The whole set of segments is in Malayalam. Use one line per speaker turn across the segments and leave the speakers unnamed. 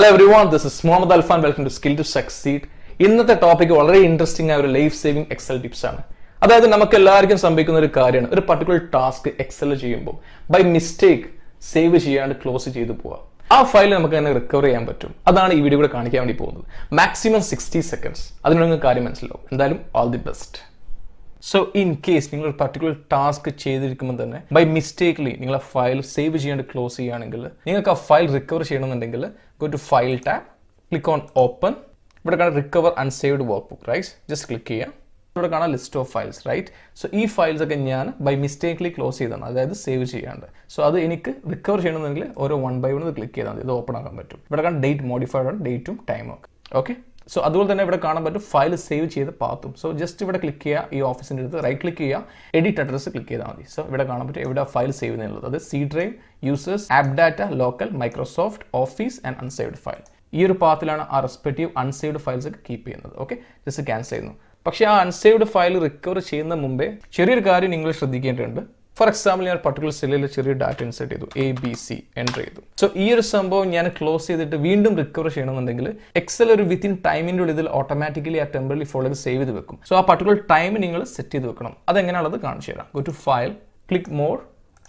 Hello everyone, this is Mohammed Alfan. Welcome to Skill to Succeed. ഇന്നത്തെ ടോപ്പിക് വളരെ ഇൻട്രസ്റ്റിംഗ് ആയ ഒരു ലൈഫ് സേവിംഗ് എക്സൽ ടിപ്സ് ആണ്. അതായത് നമുക്ക് എല്ലാവർക്കും സംഭവിക്കുന്ന ഒരു കാര്യമാണ്, ഒരു പർട്ടിക്കുലർ ടാസ്ക് എക്സൽ ചെയ്യുമ്പോൾ ബൈ മിസ്റ്റേക്ക് സേവ് ചെയ്യാണ്ട് ക്ലോസ് ചെയ്തു പോവുക. ആ ഫയൽ നമുക്ക് തന്നെ റിക്കവർ ചെയ്യാൻ പറ്റും. അതാണ് ഈ വീഡിയോ കൂടെ കാണിക്കാൻ വേണ്ടി പോകുന്നത്. Maximum 60 seconds. അതിനുള്ള കാര്യം മനസ്സിലാവും. എന്തായാലും all the best. So in case നിങ്ങൾ ഒരു പർട്ടിക്കുലർ ടാസ്ക് ചെയ്തിരിക്കുമ്പോൾ തന്നെ ബൈ മിസ്റ്റേക്ക്ലി നിങ്ങൾ ആ ഫയൽ സേവ് ചെയ്യാണ്ട് ക്ലോസ് ചെയ്യുകയാണെങ്കിൽ നിങ്ങൾക്ക് ആ ഫയൽ റിക്കവർ ചെയ്യണമെന്നുണ്ടെങ്കിൽ go to file tab, click on open. ഇവിടെ കാണാം recover unsaved workbook, right? Just click ചെയ്യാം. ഇവിടെ കാണാം list of files, right? So ഈ ഫയൽസ് ഒക്കെ ഞാൻ ബൈ മിസ്റ്റേക്ക്ലി ക്ലോസ് ചെയ്താണ്, അതായത് സേവ് ചെയ്യാണ്ട്. സോ അത് എനിക്ക് റിക്കവർ ചെയ്യണമെന്നുണ്ടെങ്കിൽ ഓരോ വൺ ബൈ വൺ ക്ലിക്ക് ചെയ്താൽ മതി, ഇത് ഓപ്പൺ ആക്കാൻ പറ്റും. ഇവിടെ കാണാം ഡേറ്റ് മോഡിഫൈഡ് ആണ്, ഡേറ്റും ടൈമും ഒക്കെ. ഓക്കെ, സോ അതുപോലെ തന്നെ ഇവിടെ കാണാൻ പറ്റും ഫയൽ സേവ് ചെയ്ത് പാത്തും. സോ ജസ്റ്റ് ഇവിടെ ക്ലിക്ക് ചെയ്യുക, ഈ ഓഫീസിൻ്റെ അടുത്ത് റൈറ്റ് ക്ലിക്ക് ചെയ്യുക, എഡിറ്റ് അഡ്രസ്സ് ക്ലിക്ക് ചെയ്താൽ മതി. സോ ഇവിടെ കാണാൻ പറ്റും എവിടെ ഫയൽ സേവ് ചെയ്യുന്നുള്ളത്. അത് C drive, users, app data, local, Microsoft, Office and unsaved file. ഈ ഒരു പാത്തിലാണ് ആ റെസ്പെക്റ്റീവ് അൺസേവ്ഡ് ഫയൽസ് ഒക്കെ കീപ്പ് ചെയ്യുന്നത്. ഓക്കെ, ജസ്റ്റ് ക്യാൻസൽ ചെയ്യുന്നു. പക്ഷേ ആ അൺസേവ്ഡ് ഫയൽ റിക്കവർ ചെയ്യുന്ന മുമ്പേ ചെറിയൊരു കാര്യം നിങ്ങൾ ശ്രദ്ധിക്കേണ്ടതുണ്ട്. ഫോർ എക്സാമ്പിൾ ഞാൻ പർട്ടിക്കുലർ സെല്ലിൽ ചെറിയ ഡാറ്റ ഇൻസേർട്ട് ചെയ്തു, ABC എൻ്റർ ചെയ്തു. സോ ഈ ഒരു സംഭവം ഞാൻ ക്ലോസ് ചെയ്തിട്ട് വീണ്ടും റിക്കവർ ചെയ്യണമെന്നുണ്ടെങ്കിൽ എക്സൽ ഒരു വിത്തിൻ ടൈമിൻ്റെ ഉള്ളിൽ ഓട്ടോമാറ്റിക്കലി ആ ടെമ്പററി ഫോൾഡർ സേവ് ചെയ്ത് വെക്കും. സോ ആ പർട്ടിക്കുലർ ടൈം നിങ്ങൾ സെറ്റ് ചെയ്ത് വെക്കണം. അതെങ്ങനെയാണത് കാണിച്ചു തരാം. Go to file, click more,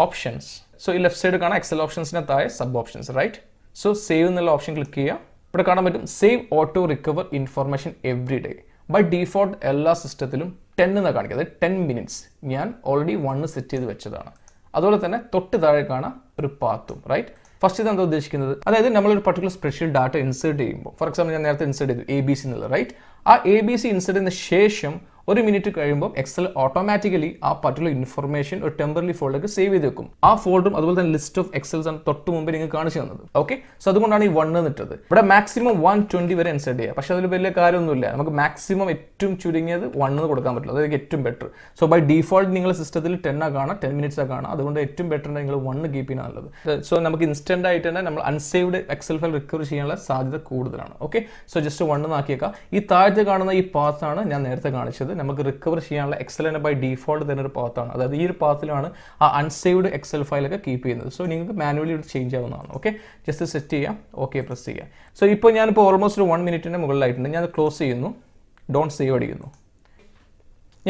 options. So ഈ ലെഫ്റ്റ് സൈഡ് കാണാം എക്സൽ ഓപ്ഷൻസിന് താഴെ sub options, right? So save എന്നുള്ള ഓപ്ഷൻ ക്ലിക്ക് ചെയ്യുക. ഇവിടെ കാണാൻ പറ്റും save auto recover information every day. By default എല്ലാ സിസ്റ്റത്തിലും 10 എന്നാണ് കാണിക്കുക, അതായത് 10 minutes. ഞാൻ ഓൾറെഡി 1 സെറ്റ് ചെയ്ത് വെച്ചതാണ്. അതുപോലെ തന്നെ തൊട്ട് താഴെ കാണാം ഒരു പാത്തും, റൈറ്റ്? ഫസ്റ്റ് ഇതെന്താ ഉദ്ദേശിക്കുന്നത്, അതായത് നമ്മളൊരു പർട്ടിക്കുലർ സ്പ്രെഡ്ഷീറ്റ് ഡാറ്റ ഇൻസേർട്ട് ചെയ്യുമ്പോൾ, ഫോർ എക്സാമ്പിൾ ഞാൻ നേരത്തെ ഇൻസേർട്ട് ചെയ്തു ABC എന്നുള്ളത്, റൈറ്റ്? ആ ABC ഇൻസേർട്ട് ചെയ്യുന്ന ശേഷം 1 minute കഴിയുമ്പോൾ എക്സൽ ഓട്ടോമാറ്റിക്കലി ആ പർട്ടിക്കുലർ ഇൻഫർമേഷൻ ഒരു ടെമ്പററി ഫോൾഡർക്ക് സേവ് ചെയ്ത് വെക്കും. ആ ഫോൾഡറും അതുപോലെ തന്നെ ലിസ്റ്റ് ഓഫ് എക്സൽസ് ആണ് തൊട്ട് മുമ്പ് നിങ്ങൾക്ക് കാണിച്ചു തന്നത്. ഓക്കെ, സോ അതുകൊണ്ടാണ് ഈ 1 എന്നിട്ടത്. ഇവിടെ മാക്സിമം 120 വരെ ഇൻസേർട്ട് ചെയ്യുക. പക്ഷേ അതിൽ വലിയ കാര്യമൊന്നുമില്ല. നമുക്ക് മാക്സിമം ഏറ്റവും ചുരുങ്ങിയത് 1 കൊടുക്കാൻ പറ്റില്ല, അതായത് ഏറ്റവും ബെറ്റർ. സോ ബൈ ഡീഫോൾട്ട് നിങ്ങൾ സിസ്റ്റത്തിൽ 10 കാണാം, 10 minutes കാണാം. അതുകൊണ്ട് ഏറ്റവും ബെറ്റർ നിങ്ങൾ 1 കീപ്പ് ചെയ്യാൻ നല്ലത്. സോ നമുക്ക് ഇൻസ്റ്റന്റ് ആയിട്ട് തന്നെ നമ്മൾ അൺസേവ്ഡ് എക്സൽ ഫയൽ റിക്കവർ ചെയ്യാനുള്ള സാധ്യത കൂടുതലാണ്. Okay, so just 1 ആക്കിയേക്കാം. ഈ താഴത്തെ കാണുന്ന ഈ പാത്താണ് ഞാൻ നേരത്തെ കാണിച്ചത്. നമുക്ക് റിക്കവർ ചെയ്യാനുള്ള എക്സൽ ബൈ ഡീഫോൾട്ട് തന്നെ ഒരു പാത്താണ്. അതായത് ഈ ഒരു പാത്തിലാണ് ആ അൺസേവ്ഡ് എക്സൽ ഫയലൊക്കെ കീപ്പ് ചെയ്യുന്നത്. സോ നിങ്ങൾക്ക് മാനുവലി ഇവിടെ ചേഞ്ച് ആവുന്നതാണ്. ഓക്കെ, ജസ്റ്റ് സെറ്റ് ചെയ്യാം, ഓക്കെ പ്രസ് ചെയ്യാം. സോ ഇപ്പോൾ ഞാനിപ്പോൾ ഓൾമോസ്റ്റ് ഒരു 1 minute മുകളിലായിട്ടുണ്ട്. ഞാൻ ക്ലോസ് ചെയ്യുന്നു, ഡോണ്ട് സേവ് അടിക്കുന്നു.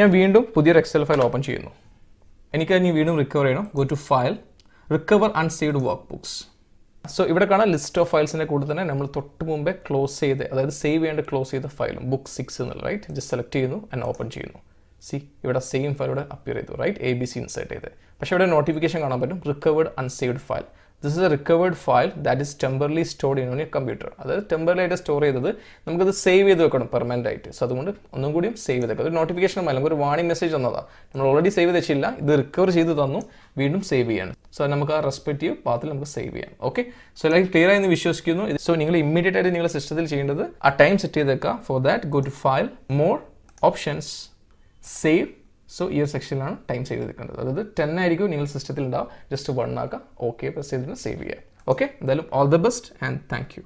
ഞാൻ വീണ്ടും പുതിയൊരു എക്സൽ ഫയൽ ഓപ്പൺ ചെയ്യുന്നു. എനിക്ക് ഇനി വീണ്ടും റിക്കവർ ചെയ്യണം. Go to file, recover unsaved workbooks. So ഇവിടെ കാണാൻ ലിസ്റ്റ് ഓഫ് ഫയൽസിൻ്റെ കൂടെ തന്നെ നമ്മൾ തൊട്ട് മുമ്പേ ക്ലോസ് ചെയ്ത്, അതായത് സേവ് ചെയ്യേണ്ട ക്ലോസ് ചെയ്ത ഫയലും ബുക്ക് 6 എന്നുള്ള, റൈറ്റ്? ജസ്റ്റ് സെലക്ട് ചെയ്യുന്നു ആൻഡ് ഓപ്പൺ ചെയ്യുന്നു. സി ഇവിടെ സെയിം ഫയൽ ഇവിടെ അപ്പിയർ ചെയ്തു, റൈറ്റ്? ABC ഇൻസേർട്ട് ചെയ്ത്. പക്ഷേ ഇവിടെ നോട്ടിഫിക്കേഷൻ കാണാൻ പറ്റും recovered unsaved file. This is A recovered file that is temporally stored in your computer. അതായത് ടെമ്പറലി ആയിട്ട് സ്റ്റോർ ചെയ്തത് നമുക്കത് സേവ് ചെയ്ത് വെക്കണം പെർമനന്റ് ആയിട്ട്. സോ അതുകൊണ്ട് ഒന്നും കൂടിയും സേവ് ചെയ്ത് വെക്കാം. ഒരു നോട്ടിഫിക്കേഷൻ അല്ല, നമുക്കൊരു വാണിംഗ് മെസ്സേജ് തന്നതാണ്. നമ്മൾ ഓൾറെഡി സേവ് ചെയ്ത് വെച്ചില്ല, ഇത് റിക്കവർ ചെയ്ത് തന്നു, വീണ്ടും സേവ് ചെയ്യാണ്. സോ നമുക്ക് ആ റെസ്പെക്റ്റീവ് പാത്തിൽ നമുക്ക് സേവ് ചെയ്യാം. ഓക്കെ, സോ എല്ലാവരും ക്ലിയർ ആയി എന്ന് വിശ്വസിക്കുന്നു. സോ നിങ്ങൾ ഇമ്മീഡിയറ്റ് ആയിട്ട് നിങ്ങളുടെ സിസ്റ്റത്തിൽ ചെയ്യേണ്ടത് ആ ടൈം സെറ്റ് ചെയ്ത് വെക്കുക. For that go to file, more, options, save. So ഈ ഒരു സെക്ഷനിലാണ് ടൈം സേവ് ചെയ്തിരിക്കേണ്ടത്. അതായത് 10 ആയിരിക്കും നിങ്ങൾ സിസ്റ്റത്തിൽ ഉണ്ടാവും. ജസ്റ്റ് 1 ആക്കുക, ഓക്കെ പ്രസ് ചെയ്തിട്ട് സേവ് ചെയ്യുക. ഓക്കെ, എന്തായാലും all the best and thank you.